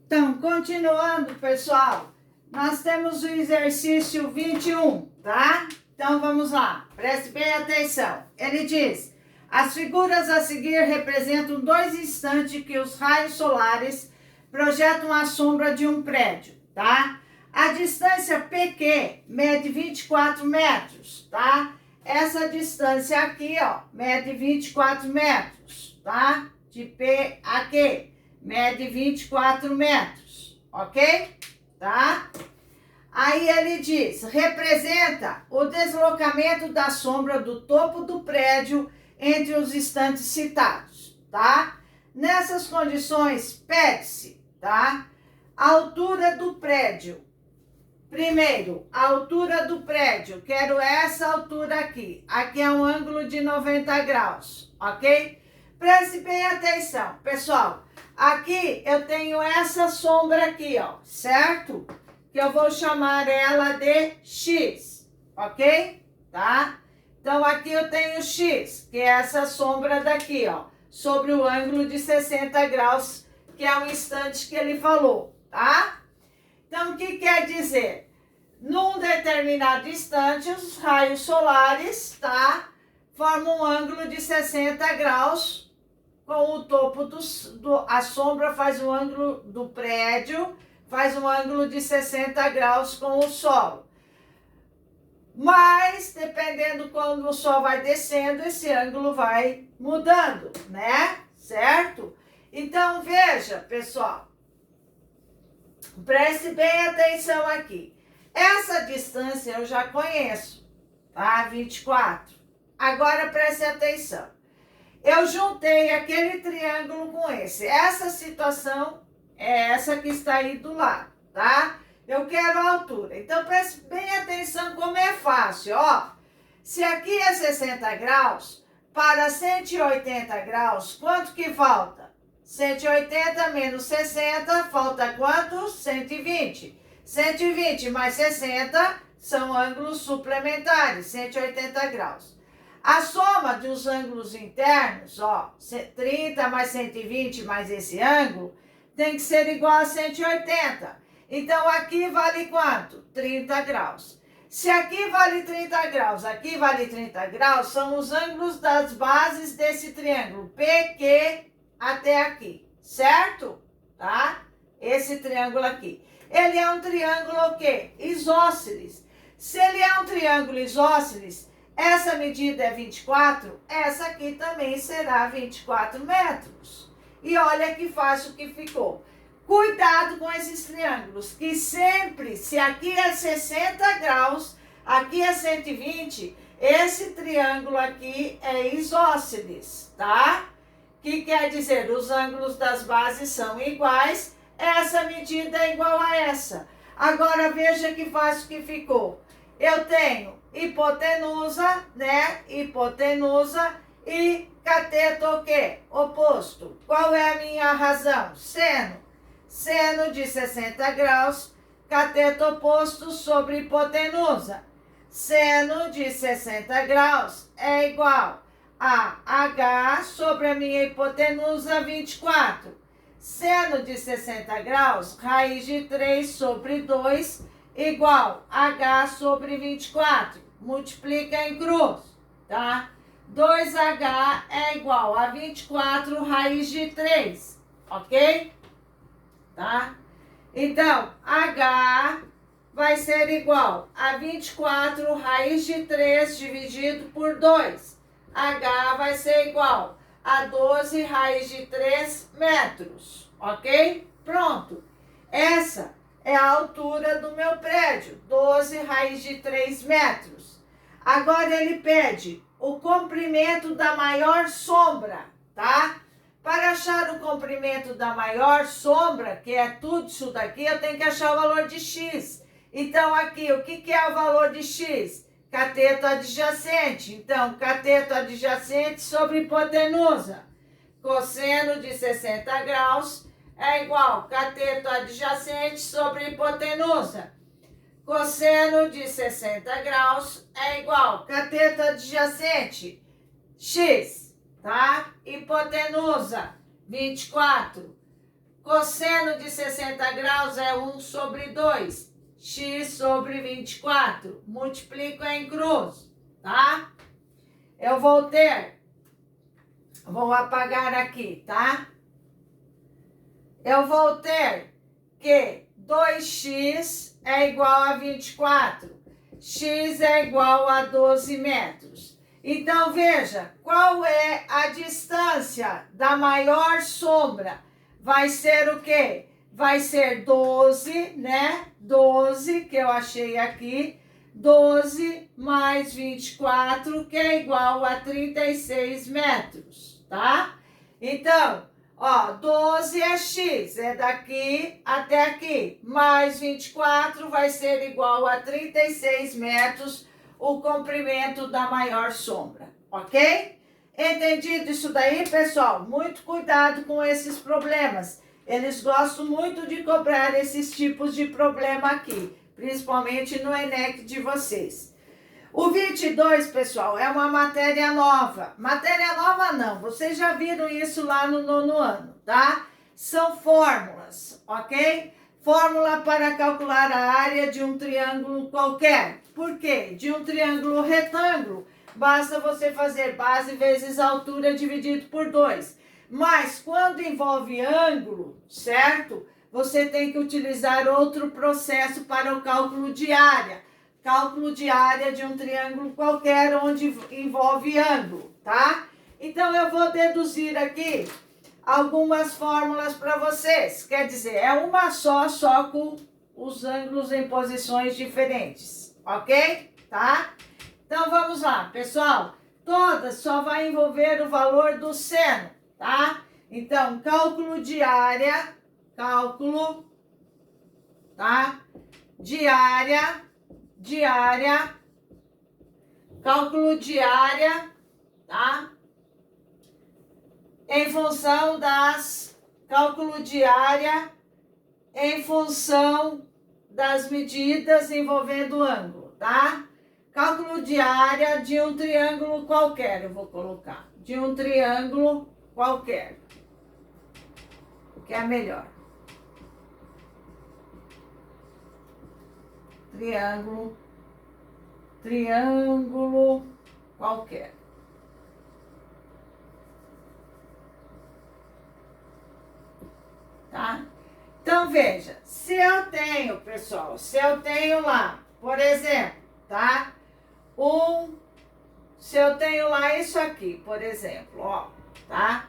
Então, continuando, pessoal, nós temos o exercício 21, tá? Então, vamos lá, preste bem atenção. Ele diz, as figuras a seguir representam dois instantes que os raios solares projetam a sombra de um prédio, tá? A distância PQ mede 24 metros, tá? Essa distância aqui, ó, mede 24 metros, tá? De P a Q. Mede 24 metros, ok? Tá? Aí ele diz, representa o deslocamento da sombra do topo do prédio entre os instantes citados, tá? Nessas condições, pede-se, tá? A altura do prédio. Primeiro, a altura do prédio, quero essa altura aqui. Aqui é um ângulo de 90 graus, ok? Preste bem atenção, pessoal. Aqui eu tenho essa sombra aqui, ó, certo? Que eu vou chamar ela de X, ok? Tá? Então, aqui eu tenho X, que é essa sombra daqui, ó, sobre o ângulo de 60 graus, que é o instante que ele falou, tá? Então, o que quer dizer? Num determinado instante, os raios solares, tá? Formam um ângulo de 60 graus com o topo a sombra faz um ângulo do prédio, faz um ângulo de 60 graus com o sol. Mas, dependendo quando o sol vai descendo, esse ângulo vai mudando, né? Certo? Então, veja, pessoal, preste bem atenção aqui. Essa distância eu já conheço, tá? 24. Agora, preste atenção. Eu juntei aquele triângulo com esse. Essa situação é essa que está aí do lado, tá? Eu quero a altura. Então, preste bem atenção como é fácil, ó. Se aqui é 60 graus, para 180 graus, quanto que falta? 180 menos 60, falta quanto? 120. 120 mais 60 são ângulos suplementares, 180 graus. A soma dos ângulos internos, ó, 30 mais 120 mais esse ângulo, tem que ser igual a 180. Então, aqui vale quanto? 30 graus. Se aqui vale 30 graus, aqui vale 30 graus, são os ângulos das bases desse triângulo, PQ até aqui, certo? Tá? Esse triângulo aqui. Ele é um triângulo o quê? Isósceles. Se ele é um triângulo isósceles, essa medida é 24, essa aqui também será 24 metros. E olha que fácil que ficou. Cuidado com esses triângulos, que sempre, se aqui é 60 graus, aqui é 120, esse triângulo aqui é isósceles, tá? Que quer dizer, os ângulos das bases são iguais, essa medida é igual a essa. Agora, veja que fácil que ficou. Eu tenho hipotenusa, né? Hipotenusa e cateto o quê? Oposto. Qual é a minha razão? Seno. Seno de 60 graus, cateto oposto sobre hipotenusa. Seno de 60 graus é igual a H sobre a minha hipotenusa 24. Seno de 60 graus, raiz de 3 sobre 2, igual H sobre 24. Multiplica em cruz, tá? 2H é igual a 24 raiz de 3, ok? Tá? Então, H vai ser igual a 24 raiz de 3 dividido por 2. H vai ser igual a 12 raiz de 3 metros, ok? Pronto. Essa é a altura do meu prédio, 12 raiz de 3 metros. Agora ele pede o comprimento da maior sombra, tá? Para achar o comprimento da maior sombra, que é tudo isso daqui, eu tenho que achar o valor de X. Então, aqui, o que é o valor de X? Cateto adjacente. Então, cateto adjacente sobre hipotenusa. Cosseno de 60 graus é igual a cateto adjacente sobre hipotenusa. Cosseno de 60 graus é igual a cateto adjacente, X, tá? Hipotenusa, 24. Cosseno de 60 graus é 1 sobre 2. X sobre 24. Multiplico em cruz, tá? Eu vou ter, vou apagar aqui, tá? Eu vou ter que 2x é igual a 24. X é igual a 12 metros. Então, veja, qual é a distância da maior sombra? Vai ser o quê? Vai ser 12, né? 12, que eu achei aqui. 12 mais 24, que é igual a 36 metros, tá? Então, ó, 12 é x, é daqui até aqui. Mais 24 vai ser igual a 36 metros, o comprimento da maior sombra, ok? Entendido isso daí, pessoal? Muito cuidado com esses problemas. Eles gostam muito de cobrar esses tipos de problema aqui, principalmente no ENEC de vocês. O 22, pessoal, é uma matéria nova. Matéria nova não, vocês já viram isso lá no 9º ano, tá? São fórmulas, ok? Fórmula para calcular a área de um triângulo qualquer. Por quê? De um triângulo retângulo, basta você fazer base vezes altura dividido por 2. Mas quando envolve ângulo, certo? Você tem que utilizar outro processo para o cálculo de área. Cálculo de área de um triângulo qualquer onde envolve ângulo, tá? Então, eu vou deduzir aqui algumas fórmulas para vocês. Quer dizer, é uma só com os ângulos em posições diferentes, ok? Tá? Então, vamos lá, pessoal. Todas só vai envolver o valor do seno, tá? Então, cálculo de área, cálculo, tá? Cálculo de área, tá? Em função das, cálculo de área em função das medidas envolvendo ângulo, tá? Cálculo de área de um triângulo qualquer, eu vou colocar, de um triângulo qualquer, que é melhor. Triângulo qualquer. Tá? Então, veja, se eu tenho, pessoal, se eu tenho lá, por exemplo, tá? Se eu tenho lá isso aqui, por exemplo, ó, tá?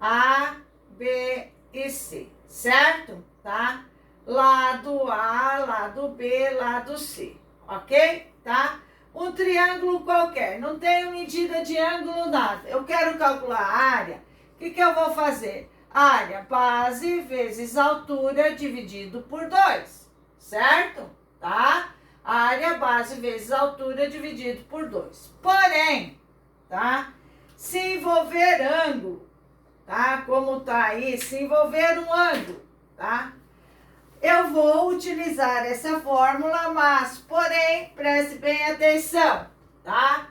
A, B e C, certo? Tá? Lado A, lado B, lado C, ok? Tá? Um triângulo qualquer, não tenho medida de ângulo, nada. Eu quero calcular a área, o que eu vou fazer? Área, base vezes altura dividido por 2, certo? Tá? Área, base vezes altura dividido por 2. Porém, tá? Se envolver ângulo, tá? Como tá aí, se envolver um ângulo, tá? Eu vou utilizar essa fórmula, mas, porém, preste bem atenção, tá?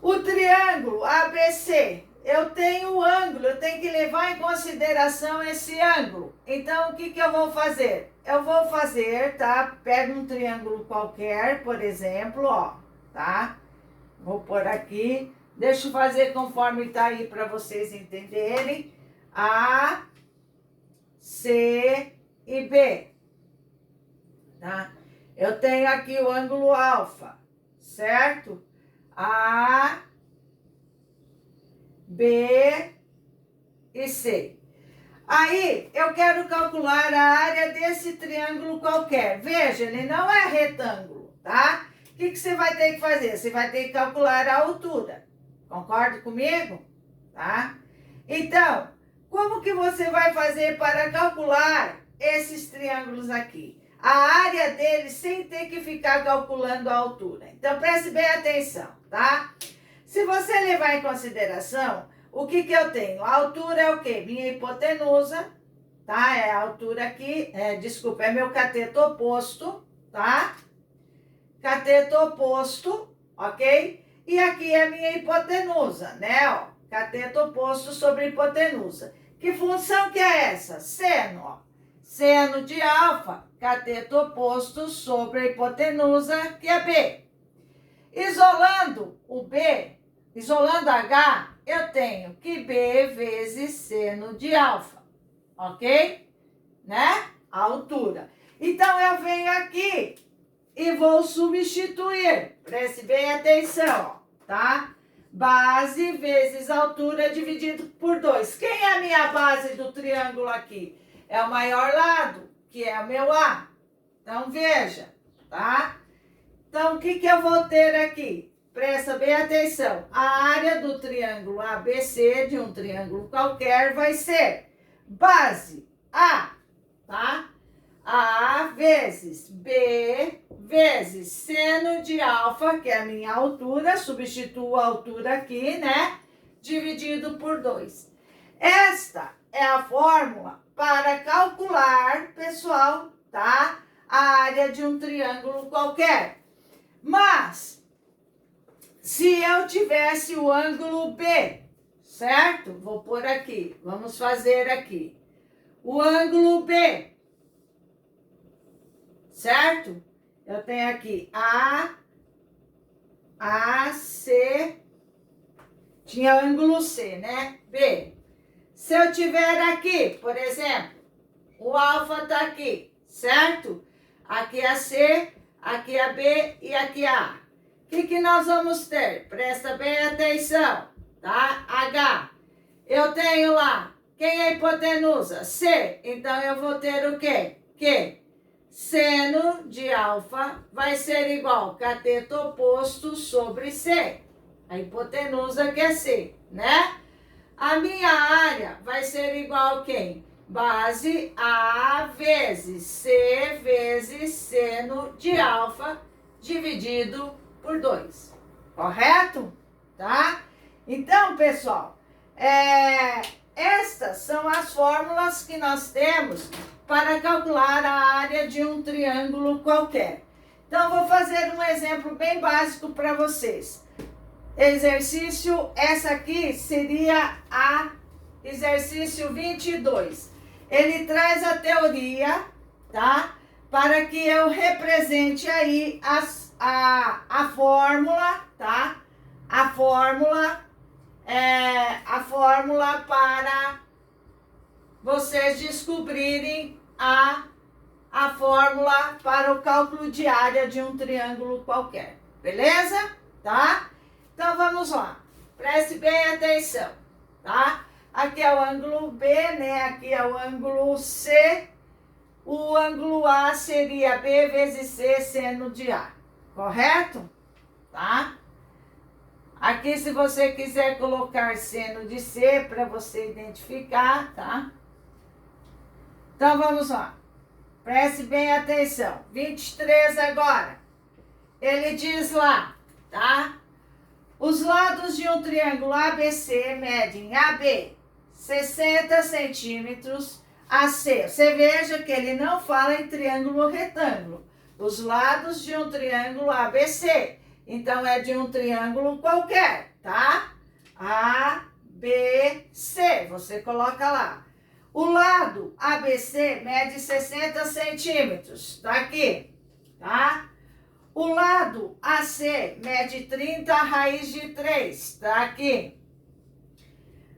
O triângulo ABC, eu tenho o ângulo, eu tenho que levar em consideração esse ângulo. Então, o que eu vou fazer? Eu vou fazer, tá? Pego um triângulo qualquer, por exemplo, ó, tá? Vou pôr aqui, deixa eu fazer conforme tá aí para vocês entenderem. A, C e B, tá? Eu tenho aqui o ângulo alfa, certo? A, B e C. Aí, eu quero calcular a área desse triângulo qualquer. Veja, ele não é retângulo, tá? O que você vai ter que fazer? Você vai ter que calcular a altura. Concorda comigo? Tá? Então, como que você vai fazer para calcular esses triângulos aqui? A área deles sem ter que ficar calculando a altura. Então, preste bem atenção, tá? Se você levar em consideração, o que eu tenho? A altura é o quê? Minha hipotenusa, tá? É a altura aqui, desculpa, é meu cateto oposto, tá? Cateto oposto, ok? E aqui é a minha hipotenusa, né? Ó, cateto oposto sobre hipotenusa. Que função que é essa? Seno, ó. Seno de alfa, cateto oposto sobre a hipotenusa, que é B. Isolando o B, isolando H, eu tenho que B vezes seno de alfa, ok? Né? A altura. Então, eu venho aqui e vou substituir. Preste bem atenção, ó, tá? Base vezes altura dividido por 2. Quem é a minha base do triângulo aqui? É o maior lado, que é o meu A. Então, veja, tá? Então, o que eu vou ter aqui? Presta bem atenção. A área do triângulo ABC, de um triângulo qualquer, vai ser base A, tá? A vezes B vezes seno de alfa, que é a minha altura, substituo a altura aqui, né? Dividido por 2. Esta é a fórmula para calcular, pessoal, tá? A área de um triângulo qualquer. Mas, se eu tivesse o ângulo B, certo? Vou pôr aqui, vamos fazer aqui. O ângulo B, certo? Eu tenho aqui C, tinha ângulo C, né? B. Se eu tiver aqui, por exemplo, o alfa tá aqui, certo? Aqui é C, aqui é B e aqui é A. O que nós vamos ter? Presta bem atenção, tá? H. Eu tenho lá, quem é a hipotenusa? C. Então, eu vou ter o quê? Que seno de alfa vai ser igual a cateto oposto sobre C. A hipotenusa que é C, né? A minha área vai ser igual a quem? Base A vezes C vezes seno de alfa dividido por 2. Correto? Tá? Então, pessoal, estas são as fórmulas que nós temos para calcular a área de um triângulo qualquer. Então, vou fazer um exemplo bem básico para vocês. Exercício, essa aqui seria a exercício 22. Ele traz a teoria, tá? Para que eu represente aí a fórmula, tá? A fórmula para vocês descobrirem a fórmula para o cálculo de área de um triângulo qualquer. Beleza? Tá? Então, vamos lá. Preste bem atenção, tá? Aqui é o ângulo B, né? Aqui é o ângulo C. O ângulo A seria B vezes C seno de A. Correto? Tá? Aqui, se você quiser colocar seno de C para você identificar, tá? Então, vamos lá. Preste bem atenção. 23 agora. Ele diz lá, tá? Os lados de um triângulo ABC medem AB 60 centímetros, AC. Você veja que ele não fala em triângulo retângulo. Os lados de um triângulo ABC. Então, é de um triângulo qualquer, tá? ABC. Você coloca lá. O lado ABC mede 60 centímetros. Tá aqui, tá? O lado AC mede 30 raiz de 3, tá aqui.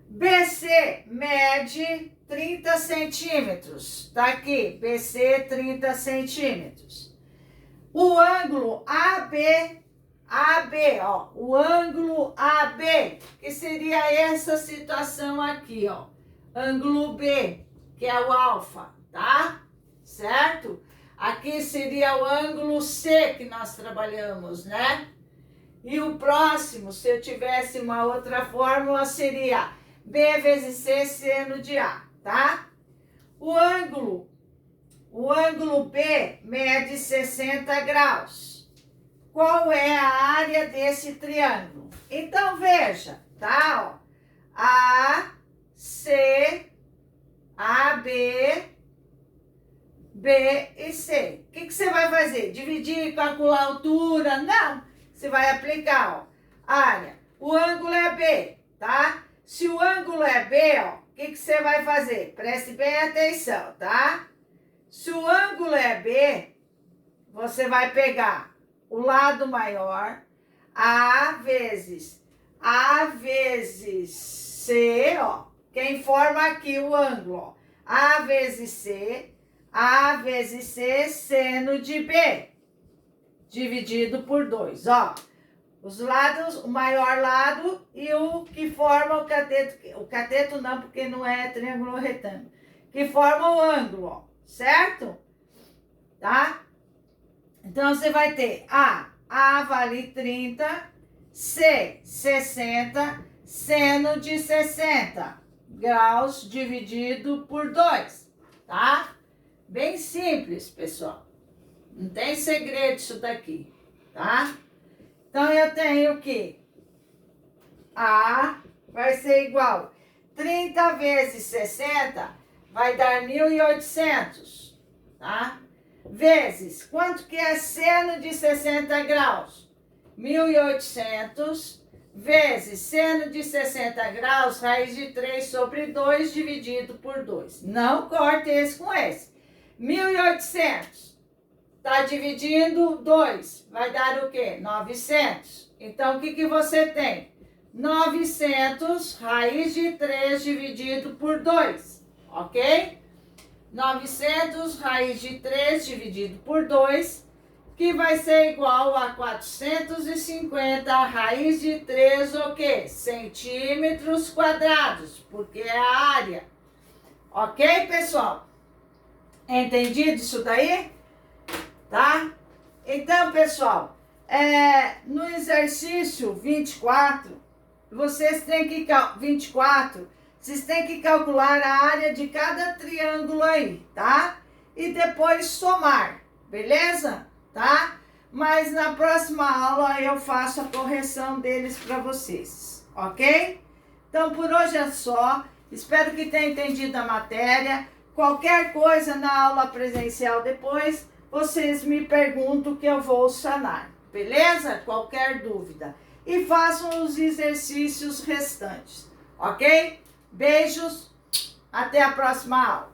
BC mede 30 centímetros, tá aqui. BC, 30 centímetros. O ângulo AB, ó. O ângulo AB, que seria essa situação aqui, ó. Ângulo B, que é o alfa, tá? Certo? Aqui seria o ângulo C que nós trabalhamos, né? E o próximo, se eu tivesse uma outra fórmula, seria B vezes C seno de A, tá? O ângulo B mede 60 graus. Qual é a área desse triângulo? Então, veja, tá? Ó, A, C, AB, B e C. O que você vai fazer? Dividir, calcular a altura? Não. Você vai aplicar, ó, área. O ângulo é B, tá? Se o ângulo é B, ó, o que você vai fazer? Preste bem atenção, tá? Se o ângulo é B, você vai pegar o lado maior, A vezes C, ó. Quem forma aqui o ângulo, ó. A vezes C, seno de B, dividido por 2, ó. Os lados, o maior lado e o que forma o cateto não, porque não é triângulo retângulo, que forma o ângulo, ó, certo? Tá? Então, você vai ter A vale 30, C, 60, seno de 60 graus dividido por 2, tá? Bem simples, pessoal. Não tem segredo isso daqui, tá? Então, eu tenho que A vai ser igual 30 vezes 60 vai dar 1.800, tá? Vezes, quanto que é seno de 60 graus? 1.800 vezes seno de 60 graus, raiz de 3 sobre 2 dividido por 2. Não corte esse com esse. 1.800. Está dividindo 2, vai dar o quê? 900. Então, o que você tem? 900 raiz de 3 dividido por 2, ok? 900 raiz de 3 dividido por 2, que vai ser igual a 450 raiz de 3, o quê? Centímetros quadrados, porque é a área. Ok, pessoal? Entendido isso daí? Tá? Então, pessoal, no exercício 24, vocês têm que calcular a área de cada triângulo aí, tá? E depois somar, beleza? Tá? Mas na próxima aula eu faço a correção deles para vocês, ok? Então, por hoje é só. Espero que tenham entendido a matéria. Qualquer coisa na aula presencial depois, vocês me perguntam que eu vou sanar, beleza? Qualquer dúvida. E façam os exercícios restantes, ok? Beijos, até a próxima aula.